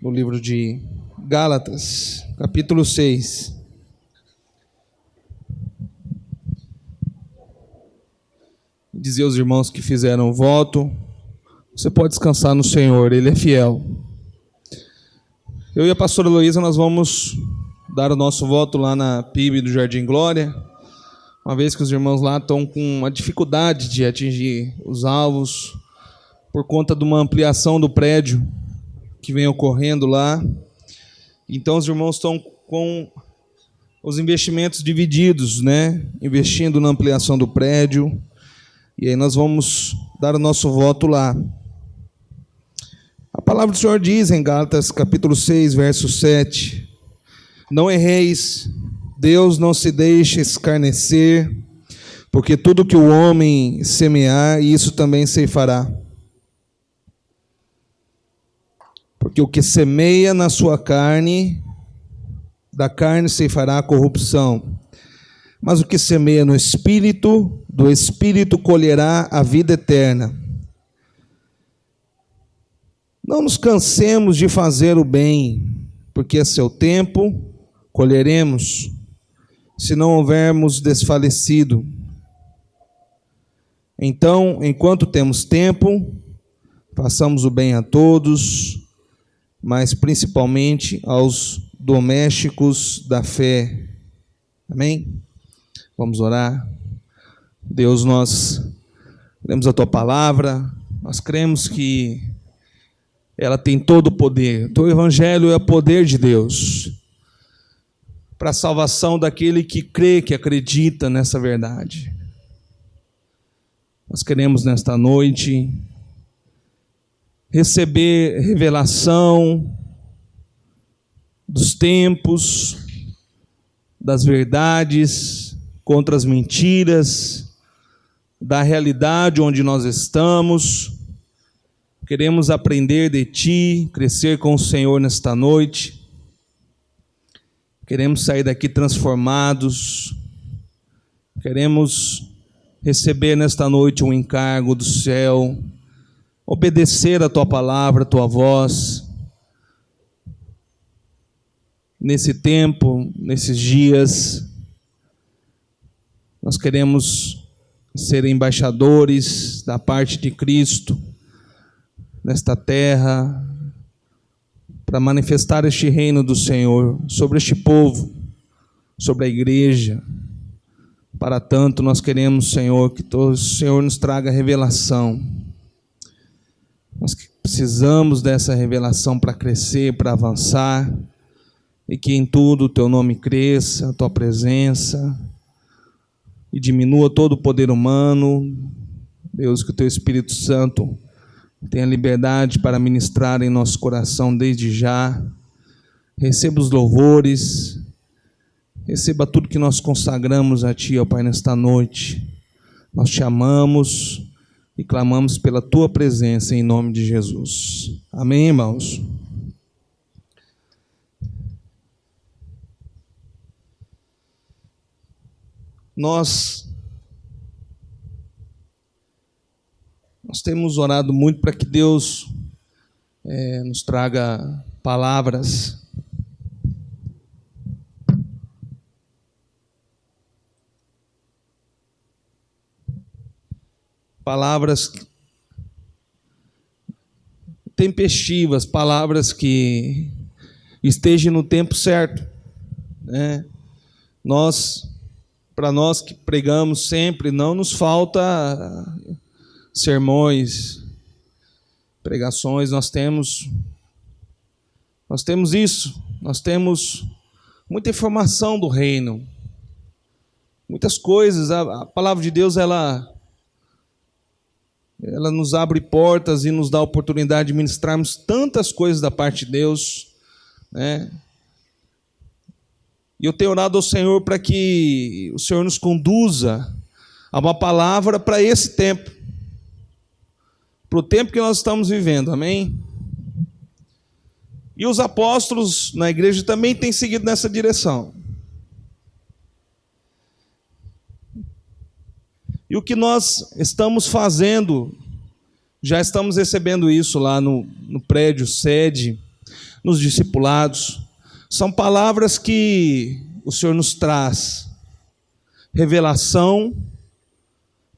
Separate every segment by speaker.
Speaker 1: no livro de Gálatas, capítulo 6. Dizer aos irmãos que fizeram o voto, você pode descansar no Senhor, Ele é fiel. Eu e a pastora Heloísa, nós vamos dar o nosso voto lá na PIB do Jardim Glória, uma vez que os irmãos lá estão com uma dificuldade de atingir os alvos, por conta de uma ampliação do prédio que vem ocorrendo lá. Então os irmãos estão com os investimentos divididos, investindo na ampliação do prédio, e aí nós vamos dar o nosso voto lá. A palavra do Senhor diz em Gálatas capítulo 6, verso 7, não erreis, Deus não se deixa escarnecer, porque tudo que o homem semear, isso também ceifará. Porque o que semeia na sua carne, da carne ceifará a corrupção. Mas o que semeia no Espírito, do Espírito colherá a vida eterna. Não nos cansemos de fazer o bem, porque a seu tempo colheremos, se não houvermos desfalecido. Então, enquanto temos tempo, façamos o bem a todos, mas principalmente aos domésticos da fé. Amém? Vamos orar. Deus, nós lemos a Tua palavra, nós cremos que ela tem todo o poder. O Teu Evangelho é o poder de Deus para a salvação daquele que crê, que acredita nessa verdade. Nós queremos nesta noite receber revelação dos tempos, das verdades contra as mentiras, da realidade onde nós estamos. Queremos aprender de Ti, crescer com o Senhor nesta noite. Queremos sair daqui transformados. Queremos receber nesta noite um encargo do céu, obedecer a Tua palavra, a Tua voz. Nesse tempo, nesses dias, nós queremos ser embaixadores da parte de Cristo nesta terra, para manifestar este reino do Senhor sobre este povo, sobre a igreja. Para tanto, nós queremos, Senhor, que o Senhor nos traga revelação. Nós precisamos dessa revelação para crescer, para avançar, e que em tudo o Teu nome cresça, a Tua presença, e diminua todo o poder humano. Deus, que o Teu Espírito Santo tenha liberdade para ministrar em nosso coração desde já. Receba os louvores, receba tudo que nós consagramos a Ti, ó Pai, nesta noite. Nós Te amamos e clamamos pela Tua presença em nome de Jesus. Amém, irmãos? Nós temos orado muito para que Deus nos traga palavras tempestivas, palavras que estejam no tempo certo, Para nós que pregamos sempre, não nos falta sermões, pregações. Nós temos isso, nós temos muita informação do reino, muitas coisas. A palavra de Deus, ela nos abre portas e nos dá a oportunidade de ministrarmos tantas coisas da parte de Deus, E eu tenho orado ao Senhor para que o Senhor nos conduza a uma palavra para esse tempo, para o tempo que nós estamos vivendo, amém? E os apóstolos na igreja também têm seguido nessa direção. E o que nós estamos fazendo, já estamos recebendo isso lá no prédio sede, nos discipulados. São palavras que o Senhor nos traz revelação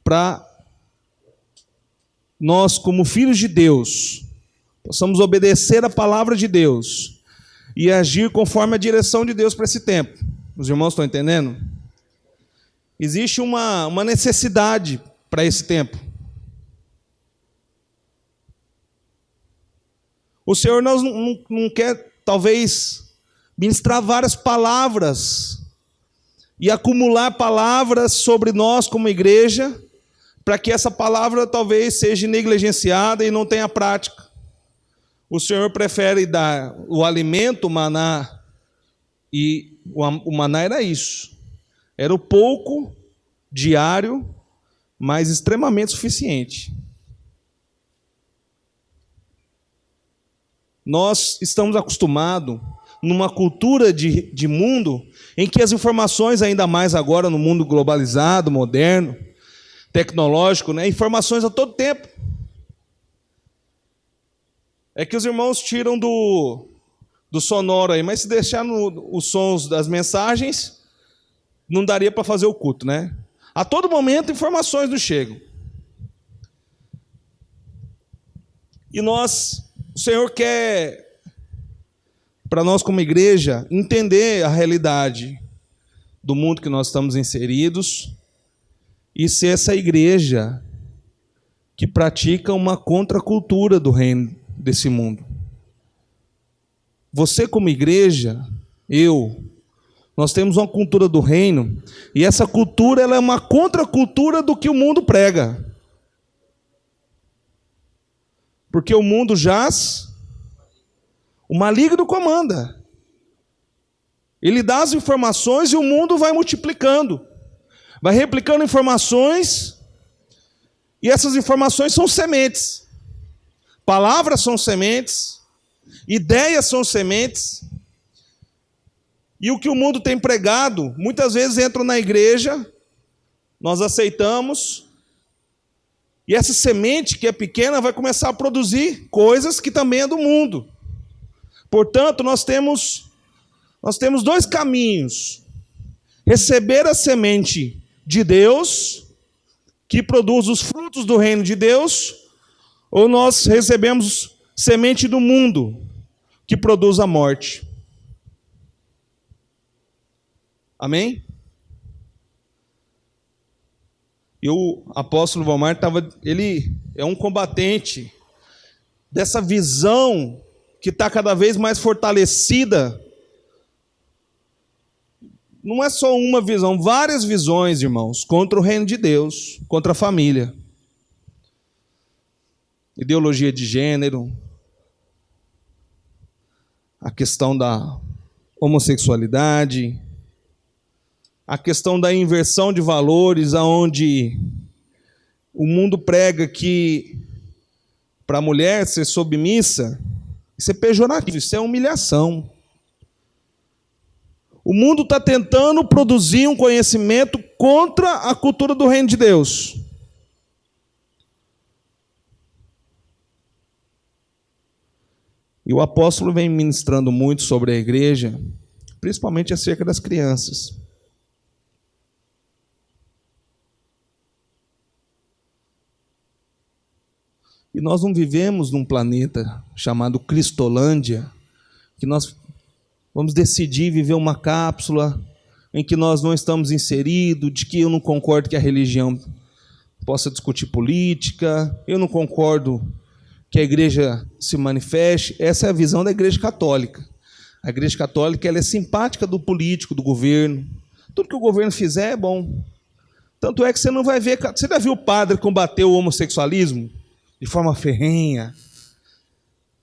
Speaker 1: para nós, como filhos de Deus, possamos obedecer a palavra de Deus e agir conforme a direção de Deus para esse tempo. Os irmãos estão entendendo? Existe uma necessidade para esse tempo. O Senhor não quer, talvez, ministrar várias palavras e acumular palavras sobre nós como igreja, para que essa palavra talvez seja negligenciada e não tenha prática. O Senhor prefere dar o alimento, o maná, e o maná era isso. Era o pouco diário, mas extremamente suficiente. Nós estamos acostumados, numa cultura de mundo, em que as informações, ainda mais agora no mundo globalizado, moderno, tecnológico, né? Informações a todo tempo. É que os irmãos tiram do sonoro aí, mas se deixar os sons das mensagens, não daria para fazer o culto, né? A todo momento informações nos chegam. E o Senhor quer, para nós como igreja, entender a realidade do mundo que nós estamos inseridos e ser essa igreja que pratica uma contracultura do reino desse mundo. Você como igreja, nós temos uma cultura do reino, e essa cultura ela é uma contracultura do que o mundo prega. Porque o mundo jaz, o maligno comanda. Ele dá as informações e o mundo vai multiplicando. Vai replicando informações, e essas informações são sementes. Palavras são sementes, ideias são sementes, e o que o mundo tem pregado, muitas vezes entra na igreja, nós aceitamos, e essa semente que é pequena vai começar a produzir coisas que também é do mundo. Portanto, nós temos dois caminhos: receber a semente de Deus, que produz os frutos do reino de Deus, ou nós recebemos semente do mundo, que produz a morte. Amém? E o apóstolo Valmar ele é um combatente dessa visão que está cada vez mais fortalecida. Não é só uma visão, várias visões, irmãos, contra o reino de Deus, contra a família. Ideologia de gênero, a questão da homossexualidade, a questão da inversão de valores, aonde o mundo prega que para a mulher ser submissa, isso é pejorativo, isso é humilhação. O mundo está tentando produzir um conhecimento contra a cultura do reino de Deus. E o apóstolo vem ministrando muito sobre a igreja, principalmente acerca das crianças. E nós não vivemos num planeta chamado Cristolândia, que nós vamos decidir viver uma cápsula em que nós não estamos inseridos, de que eu não concordo que a religião possa discutir política, eu não concordo que a igreja se manifeste. Essa é a visão da igreja católica. A igreja católica ela é simpática do político, do governo. Tudo que o governo fizer é bom. Tanto é que você não vai ver... Você já viu o padre combater o homossexualismo? De forma ferrenha,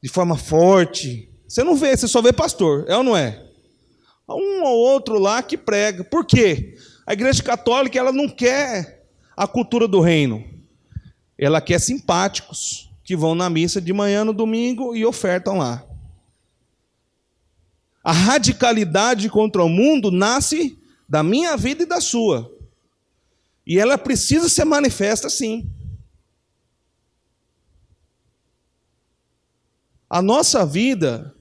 Speaker 1: de forma forte. Você não vê, você só vê pastor, é ou não é? Há um ou outro lá que prega. Por quê? A igreja católica ela não quer a cultura do reino. Ela quer simpáticos, que vão na missa de manhã no domingo e ofertam lá. A radicalidade contra o mundo nasce da minha vida e da sua. E ela precisa ser manifesta sim. A nossa vida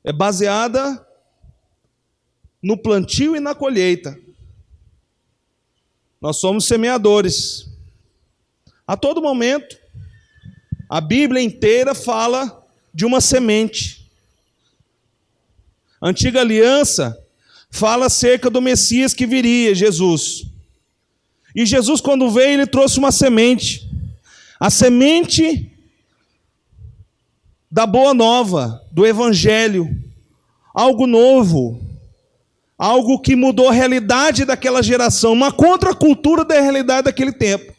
Speaker 1: é baseada no plantio e na colheita. Nós somos semeadores. A todo momento, a Bíblia inteira fala de uma semente. A antiga aliança fala acerca do Messias que viria, Jesus. E Jesus, quando veio, ele trouxe uma semente. A semente da boa nova, do Evangelho. Algo novo. Algo que mudou a realidade daquela geração. Uma contracultura da realidade daquele tempo.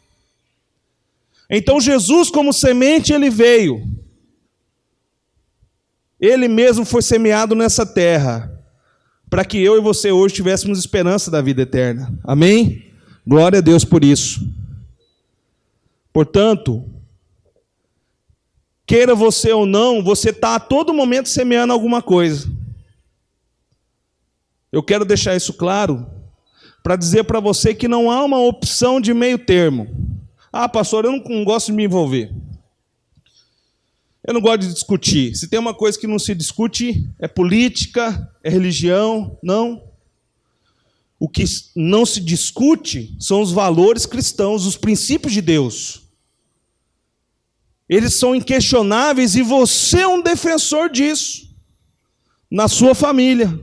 Speaker 1: Então Jesus, como semente, ele veio. Ele mesmo foi semeado nessa terra, para que eu e você hoje tivéssemos esperança da vida eterna. Amém? Glória a Deus por isso. Portanto, queira você ou não, você está a todo momento semeando alguma coisa. Eu quero deixar isso claro, para dizer para você que não há uma opção de meio termo. Ah, pastor, eu não gosto de me envolver. Eu não gosto de discutir. Se tem uma coisa que não se discute, é política, é religião, não. O que não se discute são os valores cristãos, os princípios de Deus. Eles são inquestionáveis e você é um defensor disso, na sua família.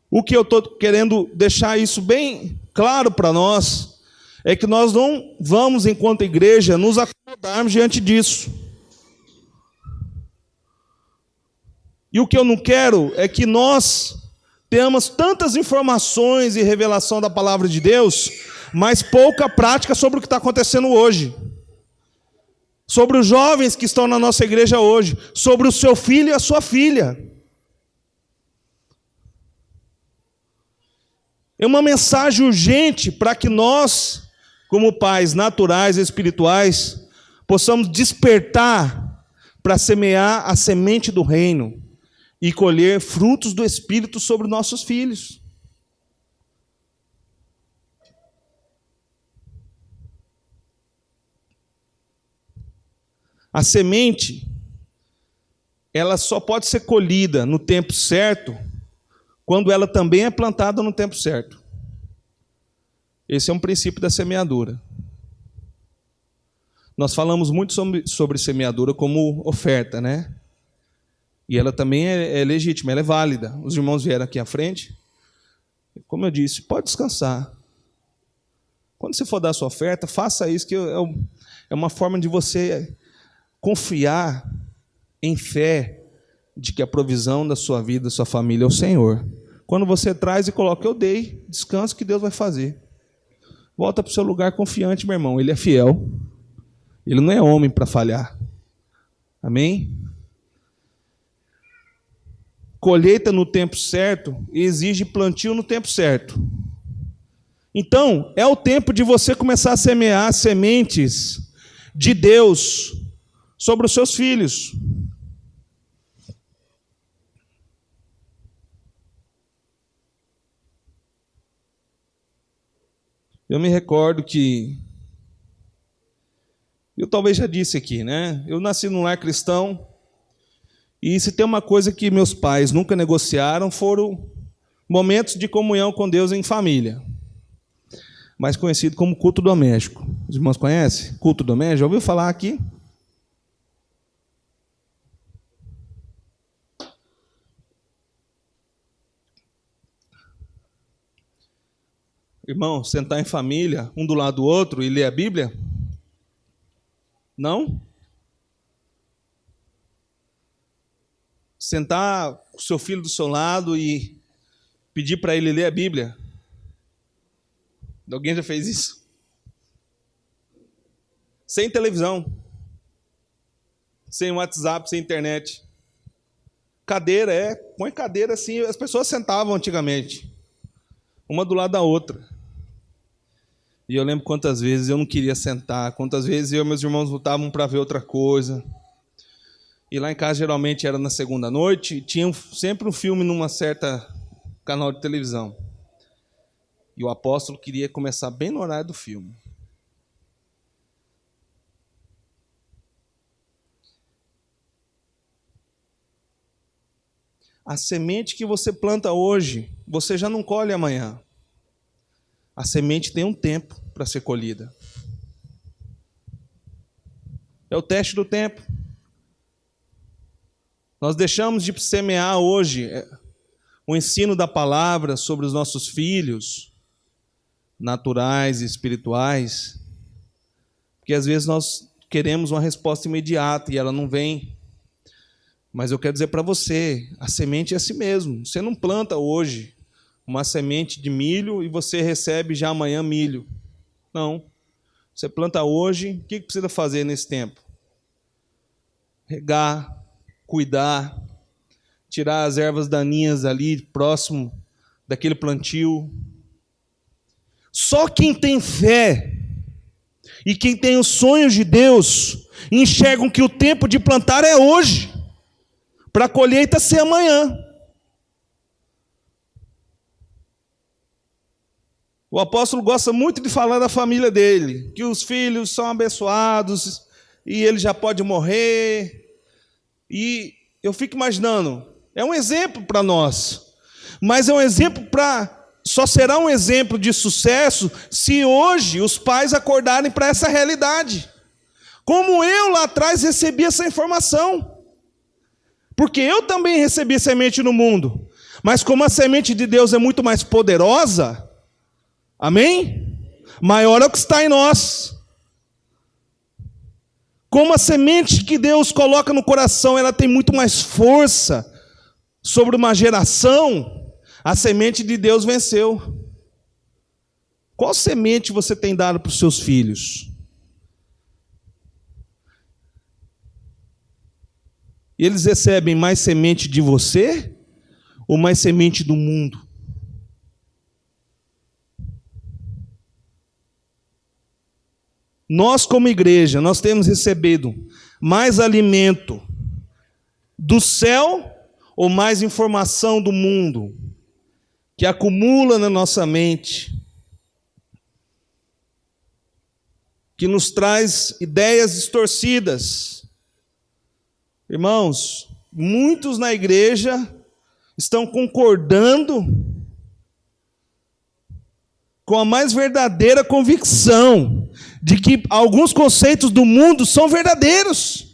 Speaker 1: O que eu estou querendo deixar isso bem claro para nós é que nós não vamos, enquanto igreja, nos acomodarmos diante disso. E o que eu não quero é que nós tenhamos tantas informações e revelação da palavra de Deus, mas pouca prática sobre o que está acontecendo hoje. Sobre os jovens que estão na nossa igreja hoje, sobre o seu filho e a sua filha. É uma mensagem urgente para que nós, como pais naturais e espirituais, possamos despertar para semear a semente do reino e colher frutos do Espírito sobre nossos filhos. A semente, ela só pode ser colhida no tempo certo, quando ela também é plantada no tempo certo. Esse é um princípio da semeadura. Nós falamos muito sobre semeadura como oferta, né? E ela também é legítima, ela é válida. Os irmãos vieram aqui à frente. Como eu disse, pode descansar. Quando você for dar a sua oferta, faça isso, que é uma forma de você confiar em fé de que a provisão da sua vida, da sua família é o Senhor. Quando você traz e coloca, eu dei, descanso que Deus vai fazer. Volta para o seu lugar confiante, meu irmão. Ele é fiel. Ele não é homem para falhar. Amém? Colheita no tempo certo exige plantio no tempo certo. Então, é o tempo de você começar a semear sementes de Deus sobre os seus filhos. Eu me recordo que, eu talvez já disse aqui, né? Eu nasci num lar cristão, e se tem uma coisa que meus pais nunca negociaram, foram momentos de comunhão com Deus em família. Mais conhecido como culto doméstico. Os irmãos conhecem? Culto doméstico? Já ouviu falar aqui? Irmão, sentar em família, um do lado do outro, e ler a Bíblia? Não? Sentar com o seu filho do seu lado e pedir para ele ler a Bíblia? Alguém já fez isso? Sem televisão, sem WhatsApp, sem internet. Cadeira, põe cadeira assim, as pessoas sentavam antigamente, uma do lado da outra. E eu lembro quantas vezes eu não queria sentar, quantas vezes eu e meus irmãos lutavam para ver outra coisa. E lá em casa geralmente era na segunda noite, e tinha sempre um filme numa certa canal de televisão. E o apóstolo queria começar bem no horário do filme. A semente que você planta hoje, você já não colhe amanhã. A semente tem um tempo para ser colhida. É o teste do tempo. Nós deixamos de semear hoje o ensino da palavra sobre os nossos filhos, naturais e espirituais, porque às vezes nós queremos uma resposta imediata e ela não vem. Mas eu quero dizer para você, a semente é assim mesmo. Você não planta hoje uma semente de milho e você recebe já amanhã milho. Não. Você planta hoje, o que precisa fazer nesse tempo? Regar, cuidar, tirar as ervas daninhas ali próximo daquele plantio. Só quem tem fé e quem tem os sonhos de Deus enxergam que o tempo de plantar é hoje, para a colheita ser amanhã. O apóstolo gosta muito de falar da família dele, que os filhos são abençoados e ele já pode morrer. E eu fico imaginando, é um exemplo para nós, mas é um exemplo só será um exemplo de sucesso se hoje os pais acordarem para essa realidade. Como eu lá atrás recebi essa informação. Porque eu também recebi semente no mundo, mas como a semente de Deus é muito mais poderosa, amém? Maior é o que está em nós. Como a semente que Deus coloca no coração, ela tem muito mais força sobre uma geração, a semente de Deus venceu. Qual semente você tem dado para os seus filhos? E eles recebem mais semente de você ou mais semente do mundo? Nós, como igreja, nós temos recebido mais alimento do céu ou mais informação do mundo que acumula na nossa mente, que nos traz ideias distorcidas. Irmãos, muitos na igreja estão concordando com a mais verdadeira convicção de que alguns conceitos do mundo são verdadeiros.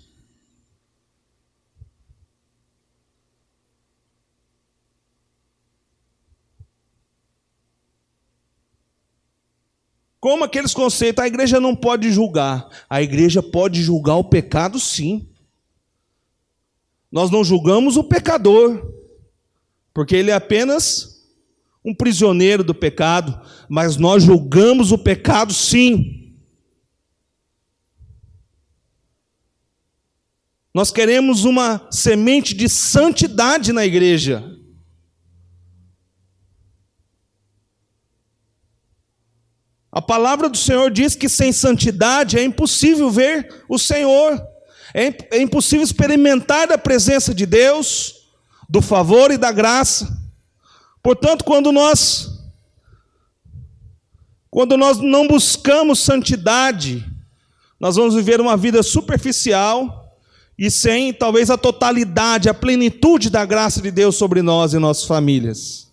Speaker 1: Como aqueles conceitos, a igreja não pode julgar. A igreja pode julgar o pecado, sim. Nós não julgamos o pecador, porque ele é apenas um prisioneiro do pecado, mas nós julgamos o pecado, sim. Nós queremos uma semente de santidade na igreja. A palavra do Senhor diz que sem santidade é impossível ver o Senhor. É impossível experimentar da presença de Deus, do favor e da graça. Portanto, quando nós não buscamos santidade, nós vamos viver uma vida superficial e sem, talvez, a totalidade, a plenitude da graça de Deus sobre nós e nossas famílias.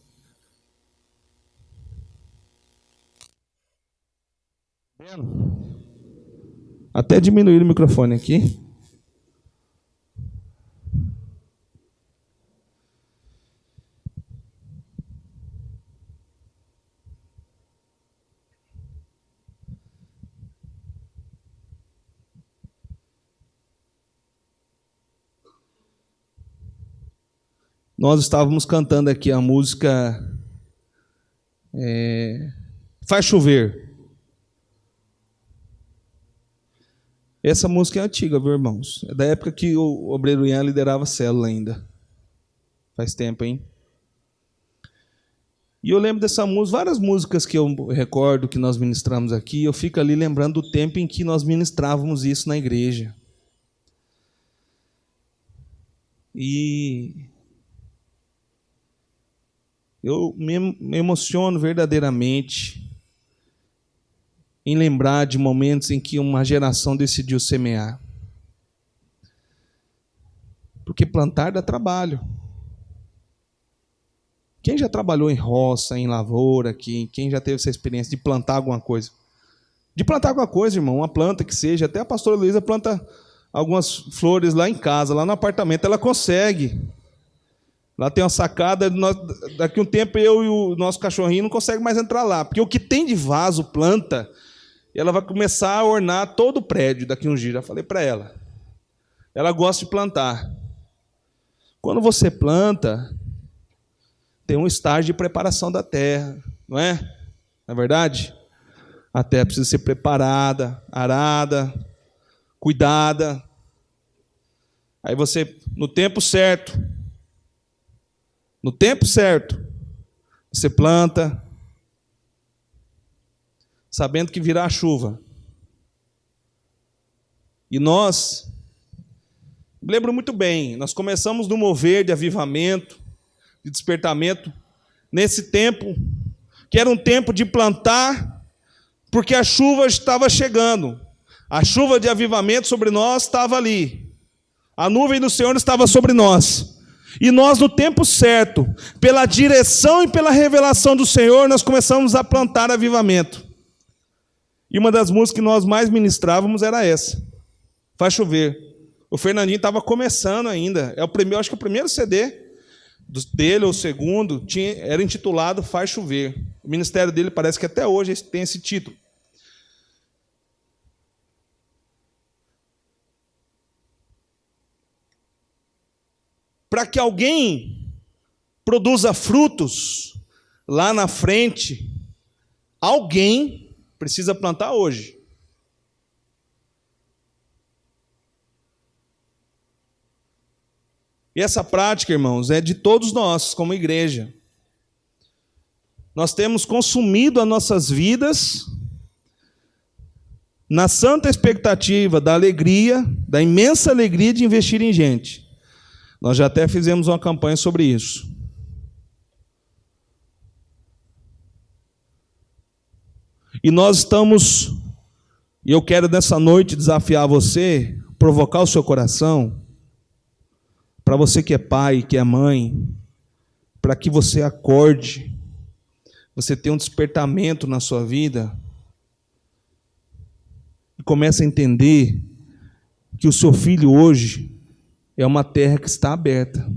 Speaker 1: Até diminuir o microfone aqui. Nós estávamos cantando aqui a música Faz Chover. Essa música é antiga, viu, irmãos? É da época que o obreiro Ian liderava a célula ainda. Faz tempo, hein? E eu lembro dessa música, várias músicas que eu recordo que nós ministramos aqui, eu fico ali lembrando do tempo em que nós ministrávamos isso na igreja. E eu me emociono verdadeiramente em lembrar de momentos em que uma geração decidiu semear. Porque plantar dá trabalho. Quem já trabalhou em roça, em lavoura aqui? Quem já teve essa experiência de plantar alguma coisa? De plantar alguma coisa, irmão, uma planta que seja. Até a pastora Luísa planta algumas flores lá em casa, lá no apartamento. Ela consegue. Lá tem uma sacada. Daqui a um tempo eu e o nosso cachorrinho não conseguem mais entrar lá. Porque o que tem de vaso, planta, ela vai começar a ornar todo o prédio daqui a uns dias. Já falei para ela. Ela gosta de plantar. Quando você planta, tem um estágio de preparação da terra, não é? Não é verdade? A terra precisa ser preparada, arada, cuidada. Aí você, no tempo certo, você planta, sabendo que virá a chuva. E nós, lembro muito bem, nós começamos no mover de avivamento, de despertamento, nesse tempo, que era um tempo de plantar, porque a chuva estava chegando. A chuva de avivamento sobre nós estava ali. A nuvem do Senhor estava sobre nós. E nós, no tempo certo, pela direção e pela revelação do Senhor, nós começamos a plantar avivamento. E uma das músicas que nós mais ministrávamos era essa, Faz Chover. O Fernandinho estava começando ainda. Acho que o primeiro CD dele, ou o segundo, era intitulado Faz Chover. O ministério dele parece que até hoje tem esse título. Para que alguém produza frutos lá na frente, alguém precisa plantar hoje. E essa prática, irmãos, é de todos nós, como igreja. Nós temos consumido as nossas vidas na santa expectativa da alegria, da imensa alegria de investir em gente. Nós já até fizemos uma campanha sobre isso. E nós estamos, e eu quero nessa noite desafiar você, provocar o seu coração, para você que é pai, que é mãe, para que você acorde, você tenha um despertamento na sua vida, e comece a entender que o seu filho hoje é uma terra que está aberta.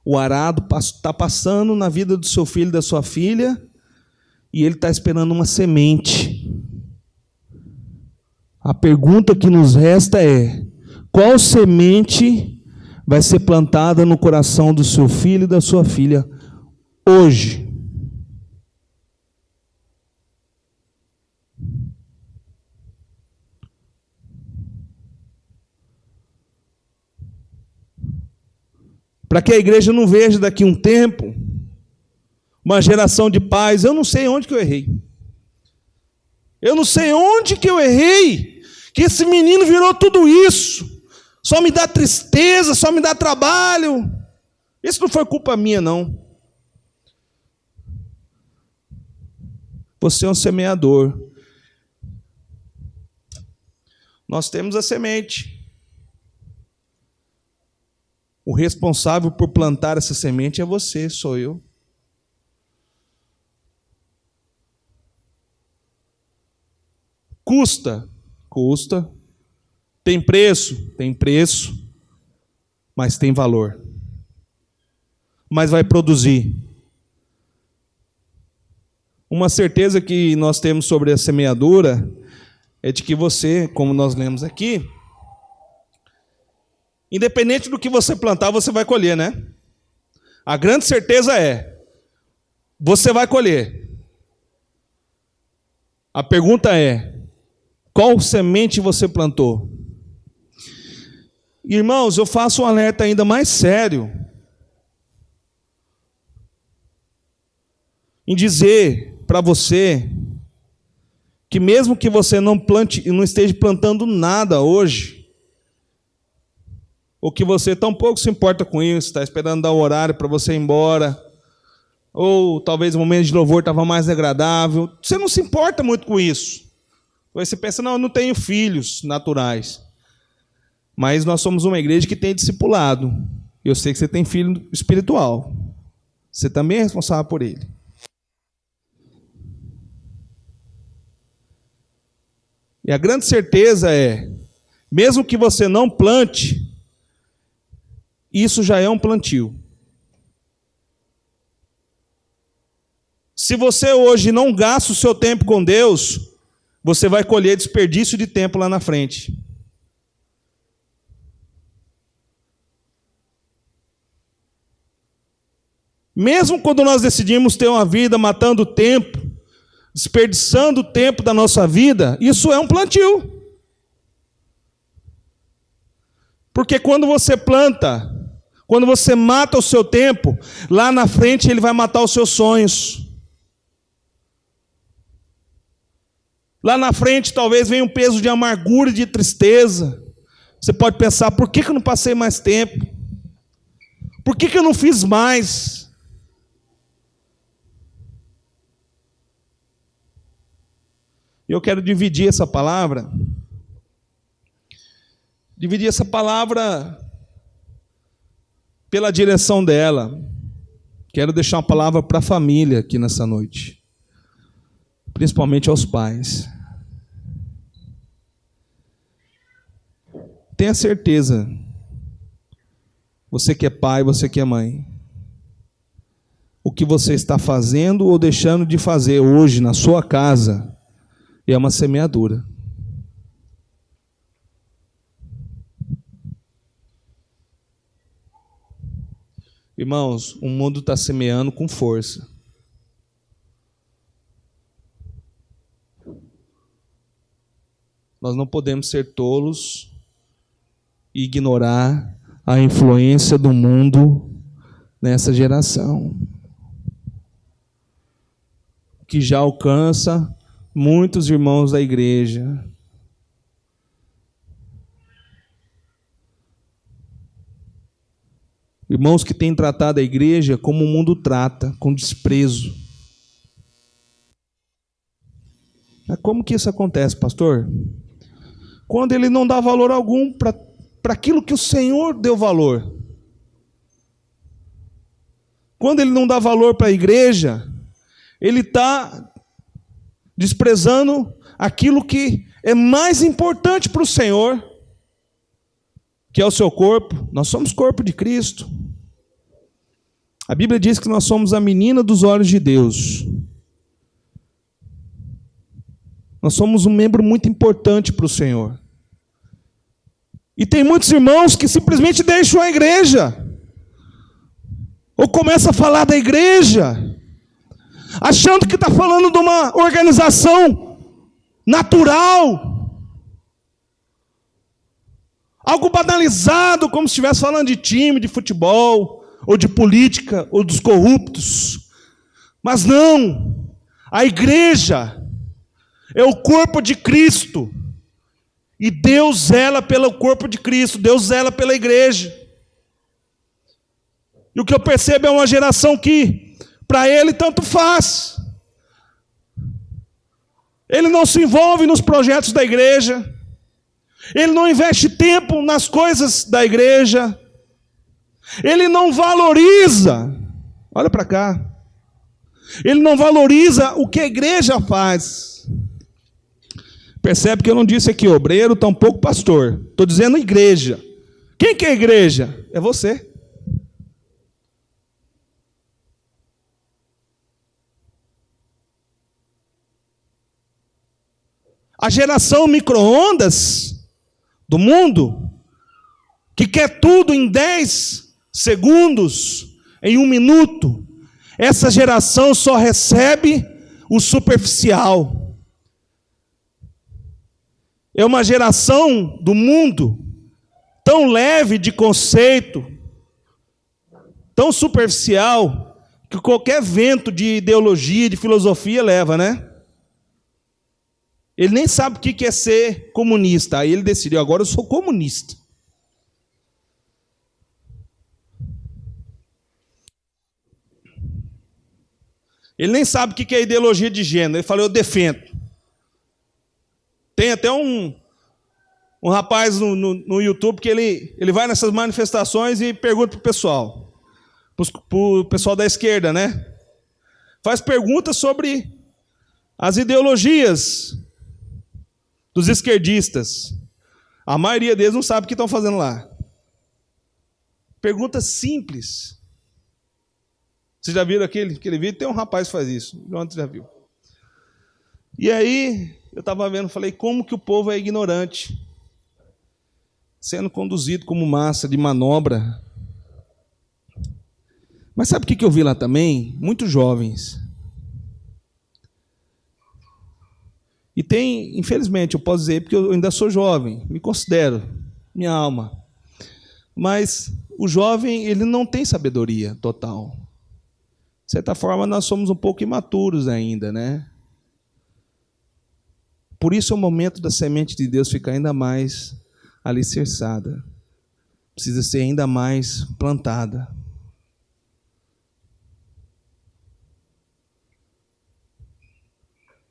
Speaker 1: O arado está passando na vida do seu filho e da sua filha, e ele está esperando uma semente. A pergunta que nos resta é: qual semente vai ser plantada no coração do seu filho e da sua filha hoje? Para que a igreja não veja daqui a um tempo uma geração de pais. Eu não sei onde que eu errei. Eu não sei onde que eu errei, que esse menino virou tudo isso. Só me dá tristeza, só me dá trabalho. Isso não foi culpa minha, não. Você é um semeador. Nós temos a semente. O responsável por plantar essa semente é você, sou eu. Custa? Custa. Tem preço? Tem preço. Mas tem valor. Mas vai produzir. Uma certeza que nós temos sobre a semeadura é de que você, como nós lemos aqui, independente do que você plantar, você vai colher, né? A grande certeza é, você vai colher. A pergunta é, qual semente você plantou? Irmãos, eu faço um alerta ainda mais sério em dizer para você que mesmo que você não plante e não esteja plantando nada hoje, ou que você tão pouco se importa com isso, está esperando dar o horário para você ir embora, ou talvez o momento de louvor estava mais agradável, você não se importa muito com isso. Você pensa, não, eu não tenho filhos naturais. Mas nós somos uma igreja que tem discipulado. Eu sei que você tem filho espiritual. Você também é responsável por ele. E a grande certeza é, mesmo que você não plante, isso já é um plantio. Se você hoje não gasta o seu tempo com Deus, você vai colher desperdício de tempo lá na frente. Mesmo quando nós decidimos ter uma vida matando tempo, desperdiçando o tempo da nossa vida, isso é um plantio. Porque quando você planta, quando você mata o seu tempo, lá na frente ele vai matar os seus sonhos. Lá na frente talvez venha um peso de amargura e de tristeza. Você pode pensar, por que eu não passei mais tempo? Por que eu não fiz mais? Eu quero dividir essa palavra pela direção dela. Quero deixar uma palavra para a família aqui nessa noite, principalmente aos pais. Tenha certeza, você que é pai, você que é mãe, o que você está fazendo ou deixando de fazer hoje na sua casa é uma semeadura. Irmãos, o mundo está semeando com força. Nós não podemos ser tolos e ignorar a influência do mundo nessa geração, que já alcança muitos irmãos da igreja. Irmãos que têm tratado a igreja como o mundo trata, com desprezo. Como que isso acontece, pastor? Quando ele não dá valor algum para aquilo que o Senhor deu valor. Quando ele não dá valor para a igreja, ele está desprezando aquilo que é mais importante para o Senhor, que é o seu corpo. Nós somos corpo de Cristo. A Bíblia diz que nós somos a menina dos olhos de Deus. Nós somos um membro muito importante para o Senhor. E tem muitos irmãos que simplesmente deixam a igreja, ou começam a falar da igreja, achando que está falando de uma organização natural, algo banalizado, como se estivesse falando de time, de futebol, ou de política, ou dos corruptos. Mas não, a igreja é o corpo de Cristo, e Deus zela pelo corpo de Cristo, Deus zela pela igreja. E o que eu percebo é uma geração que, para ele, tanto faz. Ele não se envolve nos projetos da igreja, ele não investe tempo nas coisas da igreja, ele não valoriza, olha para cá, ele não valoriza o que a igreja faz. Percebe que eu não disse aqui obreiro, tampouco pastor, estou dizendo igreja. Quem que é a igreja? É você. A geração micro-ondas do mundo, que quer tudo em 10 segundos, em 1 minuto, essa geração só recebe o superficial. É uma geração do mundo tão leve de conceito, tão superficial, que qualquer vento de ideologia, de filosofia leva, né? Ele nem sabe o que é ser comunista. Aí ele decidiu, agora eu sou comunista. Ele nem sabe o que é ideologia de gênero. Ele falou, eu defendo. Tem até um Um rapaz no YouTube que ele vai nessas manifestações e pergunta para o pessoal. Para o pessoal da esquerda, né? Faz perguntas sobre as ideologias dos esquerdistas. A maioria deles não sabe o que estão fazendo lá. Perguntas simples. Vocês já viram aquele vídeo? Tem um rapaz que faz isso. O João já viu. E aí, eu estava vendo, falei, como que o povo é ignorante, sendo conduzido como massa de manobra. Mas sabe o que eu vi lá também? Muitos jovens. E tem, infelizmente, eu posso dizer, porque eu ainda sou jovem, me considero, minha alma. Mas o jovem, ele não tem sabedoria total. De certa forma, nós somos um pouco imaturos ainda, né? Por isso é o momento da semente de Deus ficar ainda mais alicerçada. Precisa ser ainda mais plantada.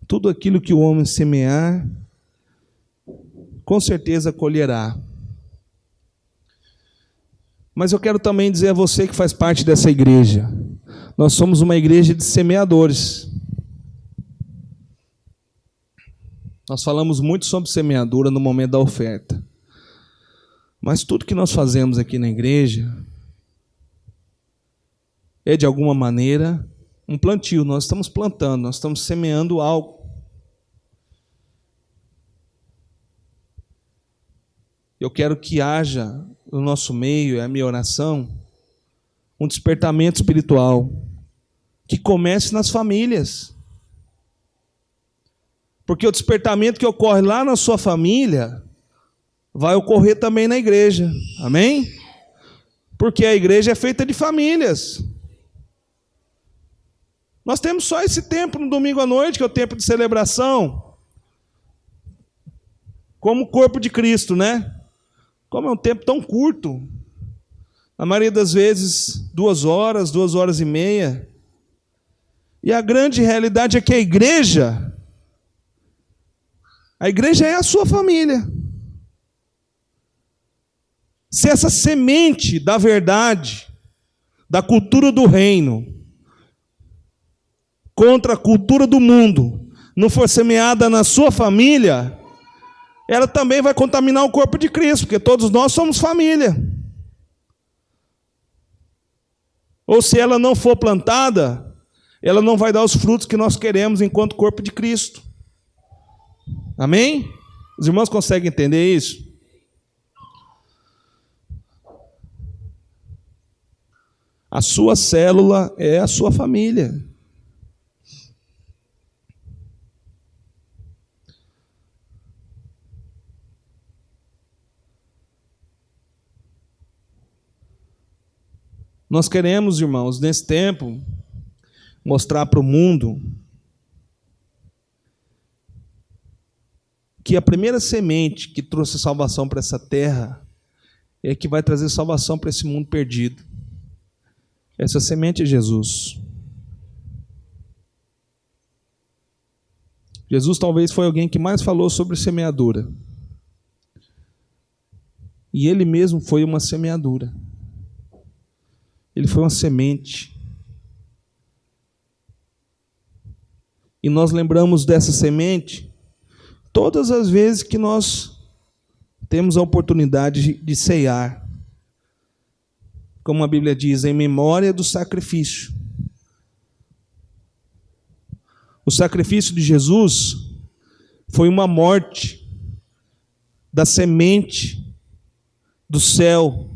Speaker 1: Tudo aquilo que o homem semear, com certeza colherá. Mas eu quero também dizer a você que faz parte dessa igreja. Nós somos uma igreja de semeadores. Nós falamos muito sobre semeadura no momento da oferta. Mas tudo que nós fazemos aqui na igreja é, de alguma maneira, um plantio. Nós estamos plantando, nós estamos semeando algo. Eu quero que haja no nosso meio, é a minha oração, um despertamento espiritual que comece nas famílias. Porque o despertamento que ocorre lá na sua família vai ocorrer também na igreja. Amém? Porque a igreja é feita de famílias. Nós temos só esse tempo no domingo à noite, que é o tempo de celebração, como o corpo de Cristo, né? Como é um tempo tão curto, a maioria das vezes 2 horas, 2h30. E a grande realidade é que a igreja é a sua família. Se essa semente da verdade, da cultura do reino, contra a cultura do mundo, não for semeada na sua família, ela também vai contaminar o corpo de Cristo, porque todos nós somos família. Ou se ela não for plantada, ela não vai dar os frutos que nós queremos enquanto corpo de Cristo. Amém? Os irmãos conseguem entender isso? A sua célula é a sua família. Nós queremos, irmãos, nesse tempo, mostrar para o mundo que a primeira semente que trouxe salvação para essa terra é que vai trazer salvação para esse mundo perdido. Essa semente é Jesus. Jesus talvez foi alguém que mais falou sobre semeadura. E ele mesmo foi uma semeadura. Ele foi uma semente. E nós lembramos dessa semente todas as vezes que nós temos a oportunidade de ceiar. Como a Bíblia diz, em memória do sacrifício. O sacrifício de Jesus foi uma morte da semente do céu,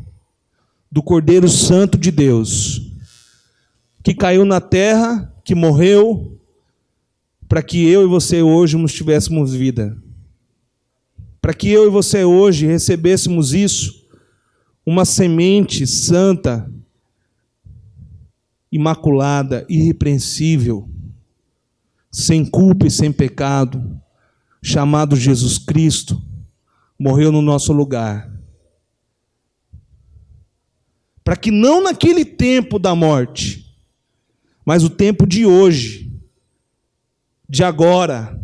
Speaker 1: do Cordeiro Santo de Deus, que caiu na terra, que morreu, para que eu e você hoje nos tivéssemos vida. Para que eu e você hoje recebêssemos isso, uma semente santa, imaculada, irrepreensível, sem culpa e sem pecado, chamado Jesus Cristo, morreu no nosso lugar. Para que não naquele tempo da morte, mas o tempo de hoje, de agora,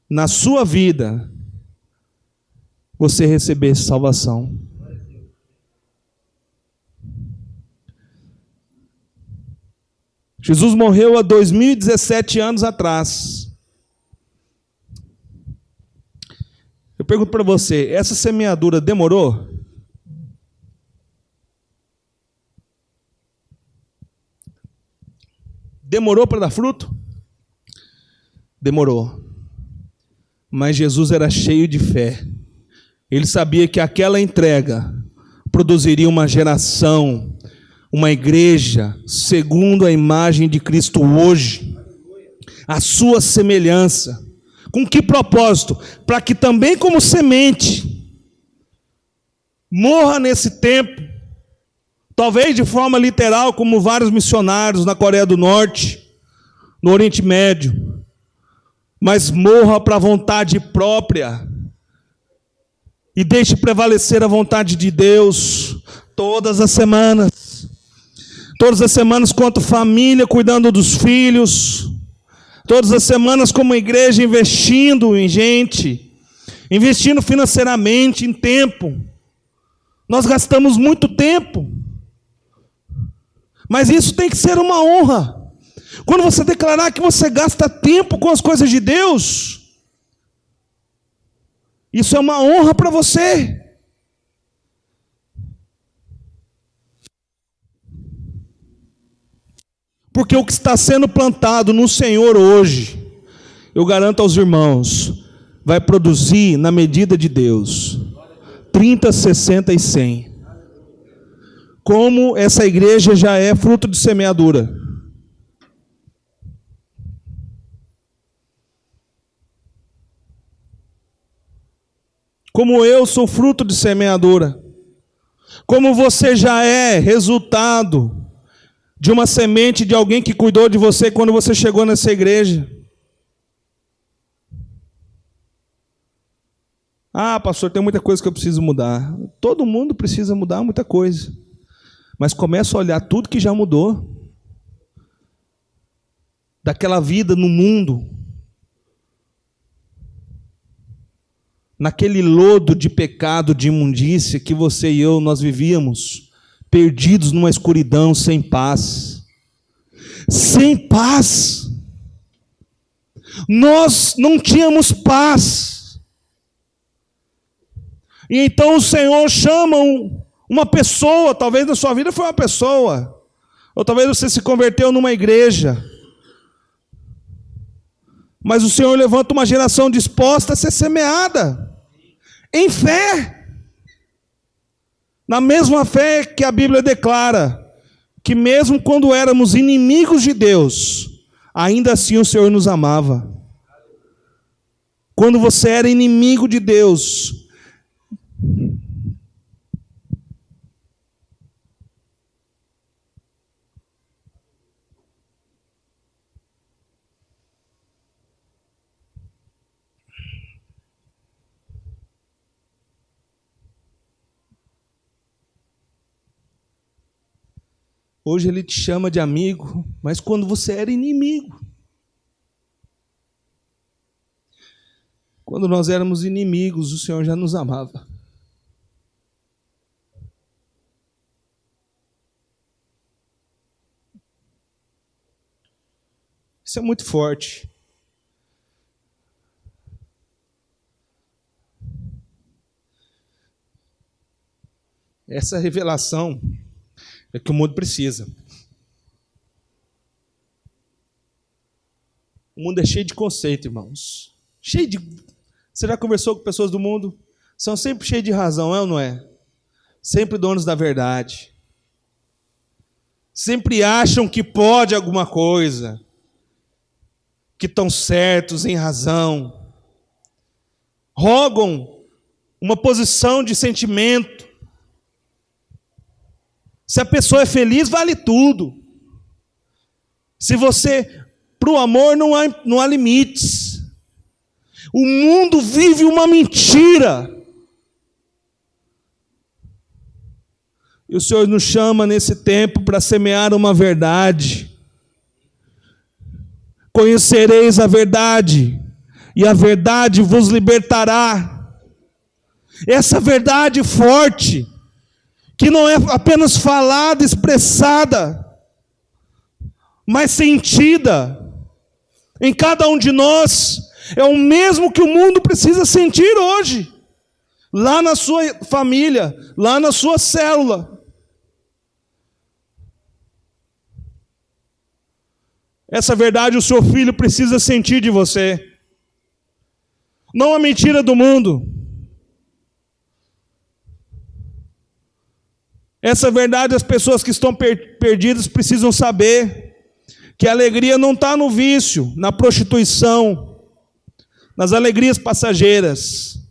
Speaker 1: na sua vida, você recebesse salvação. Jesus morreu há 2017 anos atrás. Eu pergunto para você, essa semeadura demorou? Demorou para dar fruto? Demorou. Mas Jesus era cheio de fé. Ele sabia que aquela entrega produziria uma geração, uma igreja, segundo a imagem de Cristo hoje, a sua semelhança. Com que propósito? Para que também como semente, morra nesse tempo, talvez de forma literal, como vários missionários na Coreia do Norte, no Oriente Médio, mas morra para a vontade própria, e deixe prevalecer a vontade de Deus, todas as semanas, quanto família, cuidando dos filhos, todas as semanas como igreja, investindo em gente, investindo financeiramente, em tempo. Nós gastamos muito tempo, mas isso tem que ser uma honra. Quando você declarar que você gasta tempo com as coisas de Deus, isso é uma honra para você. Porque o que está sendo plantado no Senhor hoje, eu garanto aos irmãos, vai produzir na medida de Deus, 30, 60 e 100. Como essa igreja já é fruto de semeadura. Como eu sou fruto de semeadura. Como você já é resultado de uma semente de alguém que cuidou de você quando você chegou nessa igreja. Ah, pastor, tem muita coisa que eu preciso mudar. Todo mundo precisa mudar muita coisa. Mas começa a olhar tudo que já mudou. Daquela vida no mundo. Naquele lodo de pecado, de imundícia que você e eu, nós vivíamos, perdidos numa escuridão, sem paz. Sem paz. Nós não tínhamos paz. E então o Senhor chama uma pessoa, talvez na sua vida foi uma pessoa, ou talvez você se converteu numa igreja. Mas o Senhor levanta uma geração disposta a ser semeada em fé. Na mesma fé que a Bíblia declara que mesmo quando éramos inimigos de Deus, ainda assim o Senhor nos amava. Quando você era inimigo de Deus, hoje Ele te chama de amigo, mas quando você era inimigo. Quando nós éramos inimigos, o Senhor já nos amava. Isso é muito forte. Essa revelação é que o mundo precisa. O mundo é cheio de conceito, irmãos. Cheio de... Você já conversou com pessoas do mundo? São sempre cheios de razão, é ou não é? Sempre donos da verdade. Sempre acham que pode alguma coisa. Que estão certos, em razão. Rogam uma posição de sentimento. Se a pessoa é feliz, vale tudo. Se você, para o amor não há limites. O mundo vive uma mentira. E o Senhor nos chama nesse tempo para semear uma verdade. Conhecereis a verdade, e a verdade vos libertará. essa verdade forte, que não é apenas falada, expressada, mas sentida em cada um de nós, é o mesmo que o mundo precisa sentir hoje, lá na sua família, lá na sua célula. Essa verdade o seu filho precisa sentir de você. Não a mentira do mundo. Essa verdade as pessoas que estão perdidas precisam saber. Que a alegria não está no vício, na prostituição, nas alegrias passageiras.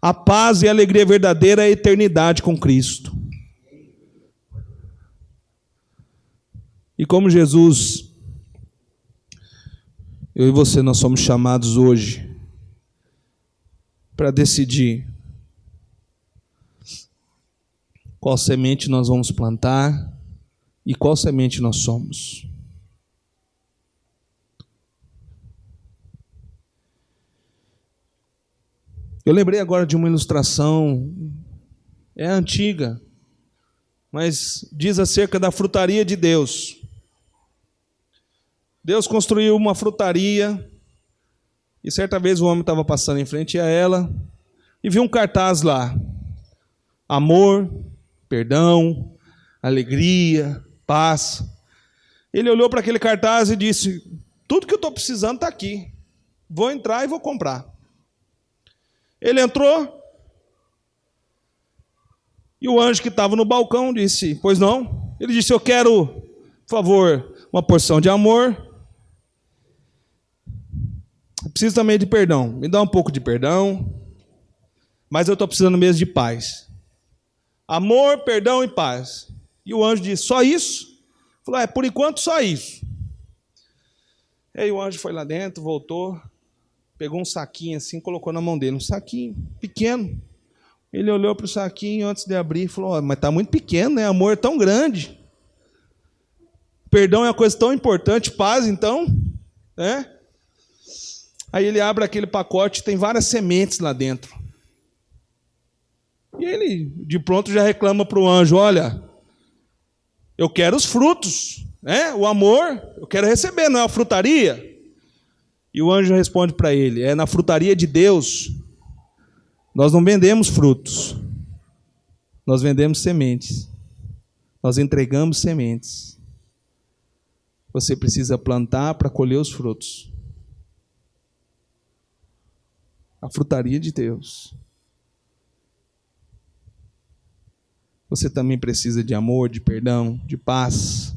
Speaker 1: A paz e a alegria verdadeira é a eternidade com Cristo. E como Jesus, eu e você, nós somos chamados hoje para decidir qual semente nós vamos plantar e qual semente nós somos. Eu lembrei agora de uma ilustração, é antiga, mas diz acerca da frutaria de Deus. Deus construiu uma frutaria, e certa vez o homem estava passando em frente a ela, e viu um cartaz lá: amor, perdão, alegria, paz. Ele olhou para aquele cartaz e disse: tudo que eu estou precisando está aqui, vou entrar e vou comprar. Ele entrou, e o anjo que estava no balcão disse: pois não? Ele disse: eu quero, por favor, uma porção de amor. Eu preciso também de perdão. Me dá um pouco de perdão, mas eu estou precisando mesmo de paz. Amor, perdão e paz. E o anjo disse: só isso? Falou: por enquanto só isso. E aí o anjo foi lá dentro, voltou, pegou um saquinho assim, colocou na mão dele, um saquinho pequeno. Ele olhou para o saquinho antes de abrir e falou: mas está muito pequeno, né? Amor é tão grande. Perdão é uma coisa tão importante, paz então, né? Aí ele abre aquele pacote, tem várias sementes lá dentro. E ele, de pronto, já reclama para o anjo: olha, eu quero os frutos, né? O amor, eu quero receber, não é a frutaria? E o anjo responde para ele: na frutaria de Deus, nós não vendemos frutos, nós vendemos sementes, nós entregamos sementes. Você precisa plantar para colher os frutos. A frutaria de Deus. Você também precisa de amor, de perdão, de paz.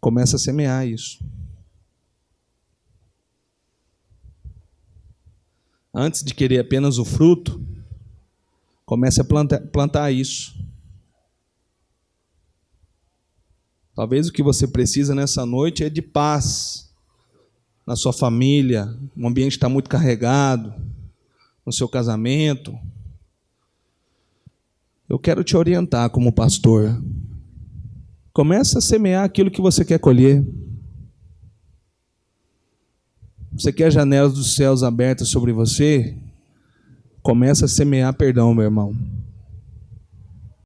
Speaker 1: Começa a semear isso. Antes de querer apenas o fruto, comece a plantar isso. Talvez o que você precisa nessa noite é de paz na sua família, o ambiente está muito carregado, no seu casamento. Eu quero te orientar como pastor. Começa a semear aquilo que você quer colher. Você quer janelas dos céus abertas sobre você? Começa a semear perdão, meu irmão.